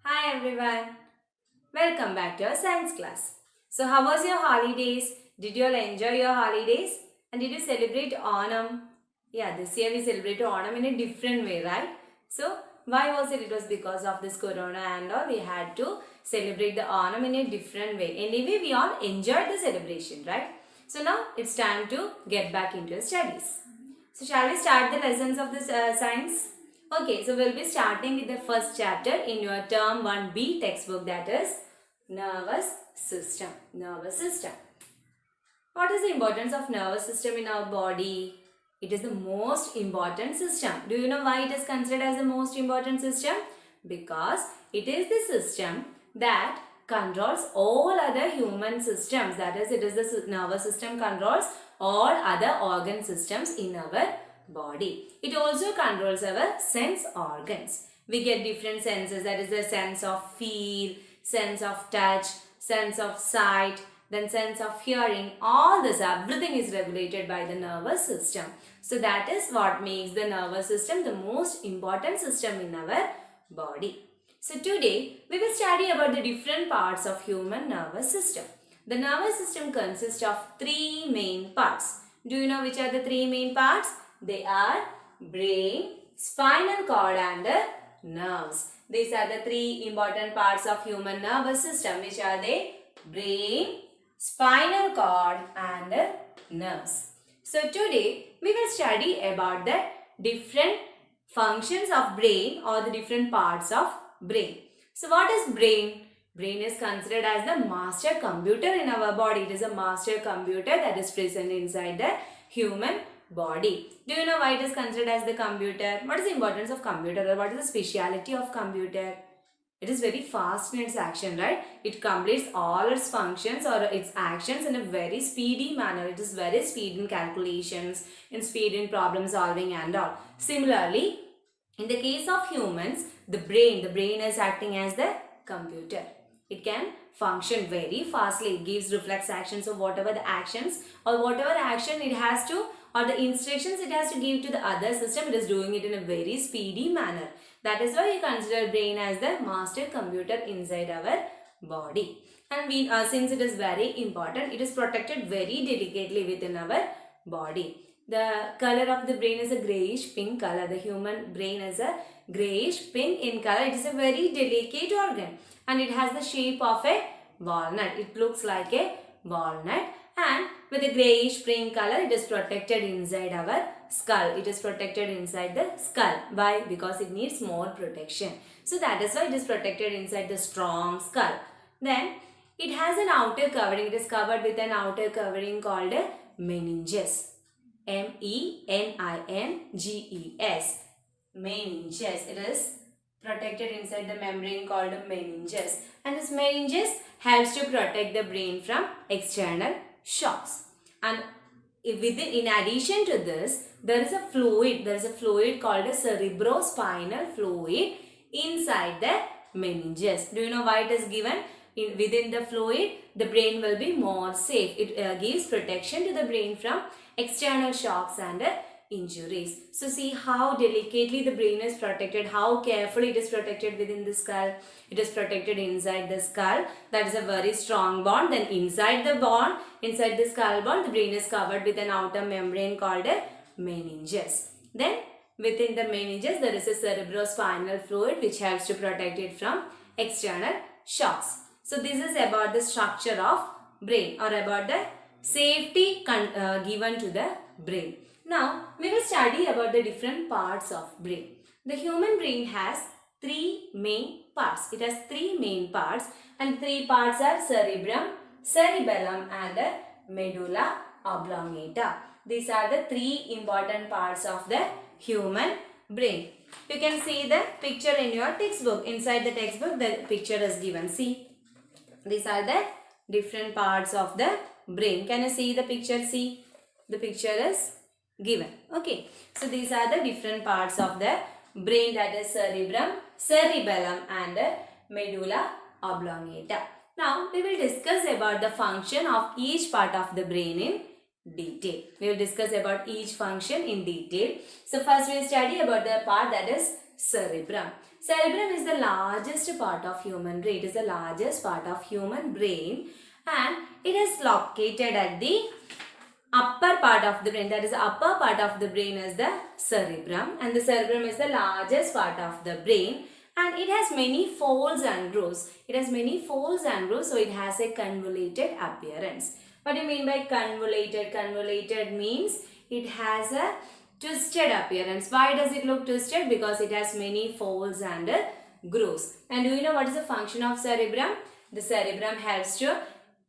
Hi everyone, welcome back to our science class. So, how was your holidays? Did you all enjoy your holidays? And did you celebrate Onam? Yeah, this year we celebrated Onam in a different way, right? So, why was it? It was because of this corona and all. We had to celebrate the Onam in a different way. Anyway, we all enjoyed the celebration, right? So, now it's time to get back into your studies. So shall we start the lessons of this science? Okay, so we'll be starting with the first chapter in your term 1B textbook, that is nervous system. Nervous system. What is the importance of nervous system in our body? It is the most important system. Do you know why it is considered as the most important system? Because it is the system that controls all other human systems. That is, it is the nervous system controls all other organ systems in our body. It also controls our sense organs. We get different senses, that is the sense of feel, sense of touch, sense of sight, then sense of hearing. All this, everything is regulated by the nervous system. So that is what makes the nervous system the most important system in our body. So today we will study about the different parts of human nervous system. The nervous system consists of three main parts. Do you know which are the three main parts? They are brain, spinal cord and nerves. These are the three important parts of human nervous system. Which are they? Brain, spinal cord and nerves. So today we will study about the different functions of brain or the different parts of brain. So what is brain? Brain is considered as the master computer in our body. It is a master computer that is present inside the human body. Do you know why it is considered as the computer? What is the importance of computer or what is the speciality of computer? It is very fast in its action, right? It completes all its functions or its actions in a very speedy manner. It is very speed in calculations, in speed in problem solving and all. Similarly, in the case of humans, the brain is acting as the computer. It can function very fastly. It gives reflex actions of whatever the actions or whatever action it has to or the instructions it has to give to the other system. It is doing it in a very speedy manner. That is why we consider brain as the master computer inside our body. And since it is very important, it is protected very delicately within our body. The color of the brain is a grayish pink color. The human brain is a grayish pink in color. It is a very delicate organ and it has the shape of a walnut. It looks like a walnut and with a grayish pink color it is protected inside our skull. It is protected inside the skull. Why? Because it needs more protection. So that is why it is protected inside the strong skull. Then it has an outer covering. It is covered with an outer covering called a meninges. meninges. Meninges. It is protected inside the membrane called meninges. And this meninges helps to protect the brain from external shocks. And in addition to this, there is a fluid. There is a fluid called a cerebrospinal fluid inside the meninges. Do you know why it is given? Within the fluid, the brain will be more safe. It gives protection to the brain from external shocks and injuries. So see how delicately the brain is protected, how carefully it is protected within the skull. It is protected inside the skull. That is a very strong bond. Then inside the bond, inside the skull bond, the brain is covered with an outer membrane called a meninges. Then within the meninges, there is a cerebrospinal fluid which helps to protect it from external shocks. So this is about the structure of brain or about the safety given to the brain. Now we will study about the different parts of brain. The human brain has three main parts. It has three main parts and three parts are cerebrum, cerebellum and medulla oblongata. These are the three important parts of the human brain. You can see the picture in your textbook. Inside the textbook the picture is given. See, these are the different parts of the brain. Can you see the picture? See, the picture is given. Okay. So these are the different parts of the brain, that is cerebrum, cerebellum and medulla oblongata. Now we will discuss about the function of each part of the brain in detail. We will discuss about each function in detail. So first we will study about the part that is cerebrum. Cerebrum is the largest part of human brain. It is the largest part of human brain and it is located at the upper part of the brain. That is, the upper part of the brain is the cerebrum, and the cerebrum is the largest part of the brain, and it has many folds and grooves. It has many folds and grooves, so it has a convoluted appearance. What do you mean by convoluted? Convoluted means it has a twisted appearance. Why does it look twisted? Because it has many folds and grooves. And do you know what is the function of cerebrum? The cerebrum helps to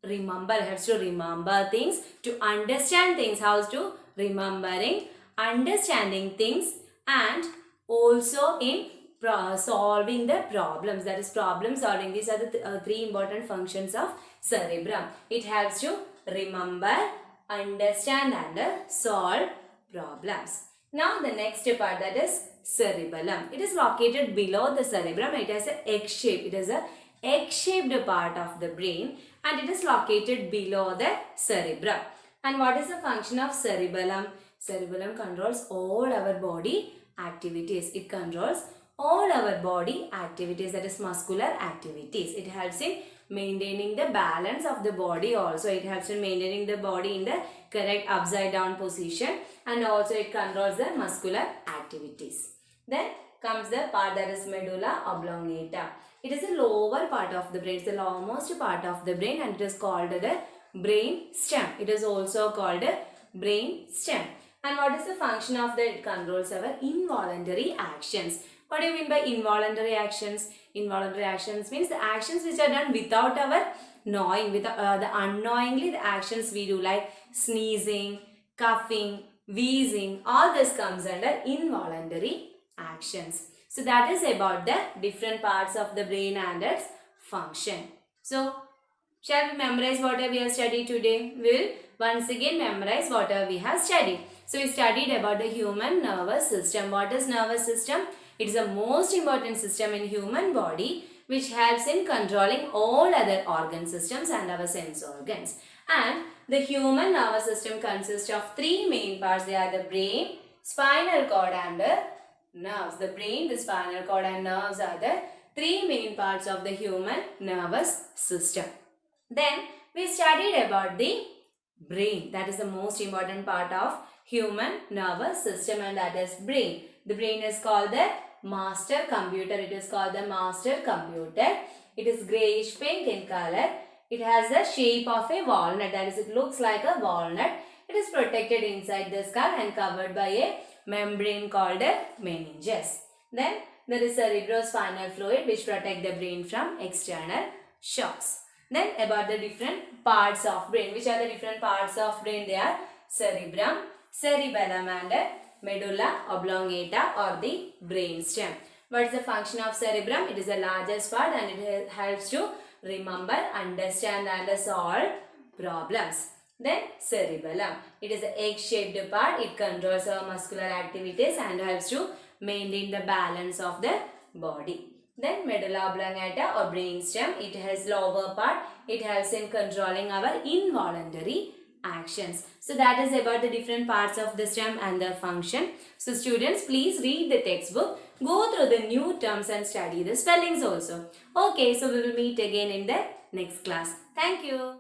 remember things, to understand things, how to remembering, understanding things, and also in solving the problems. That is, problem solving. These are the three important functions of cerebrum. It helps to remember, understand, and solve problems. Now the next part, that is cerebellum. It is located below the cerebrum. It has a egg shape. It is a egg-shaped part of the brain and it is located below the cerebrum. And what is the function of cerebellum? Cerebellum controls all our body activities. It controls all our body activities, that is muscular activities. It helps in maintaining the balance of the body also. It helps in maintaining the body in the correct upside down position, and also it controls the muscular activities. Then comes the part that is medulla oblongata. It is the lower part of the brain. It's the lowermost part of the brain and it is called the brain stem. It is also called brain stem. And what is the function of that? It controls our involuntary actions. What do you mean by involuntary actions? Involuntary actions means the actions which are done without our knowing, the unknowingly the actions we do, like sneezing, coughing, wheezing, all this comes under involuntary actions. So that is about the different parts of the brain and its function. So shall we memorize whatever we have studied today? We will once again memorize whatever we have studied. So we studied about the human nervous system. What is nervous system? It is the most important system in human body which helps in controlling all other organ systems and our sense organs. And the human nervous system consists of three main parts. They are the brain, spinal cord and nerves. The brain, the spinal cord and nerves are the three main parts of the human nervous system. Then we studied about the brain. That is the most important part of human nervous system, and that is brain. The brain is called the master computer. It is called the master computer. It is grayish pink in color. It has the shape of a walnut. That is, it looks like a walnut. It is protected inside the skull and covered by a membrane called a meninges. Then there is cerebrospinal fluid which protect the brain from external shocks. Then about the different parts of brain. Which are the different parts of brain? They are cerebrum, cerebellum and medulla oblongata or the brain stem. What is the function of cerebrum? It is the largest part and it helps to remember, understand and solve problems. Then cerebellum. It is the egg-shaped part. It controls our muscular activities and helps to maintain the balance of the body. Then medulla oblongata or brain stem. It has lower part. It helps in controlling our involuntary actions. So that is about the different parts of the stem and their function. So students, please read the textbook. Go through the new terms and study the spellings also. Okay, so we will meet again in the next class. Thank you.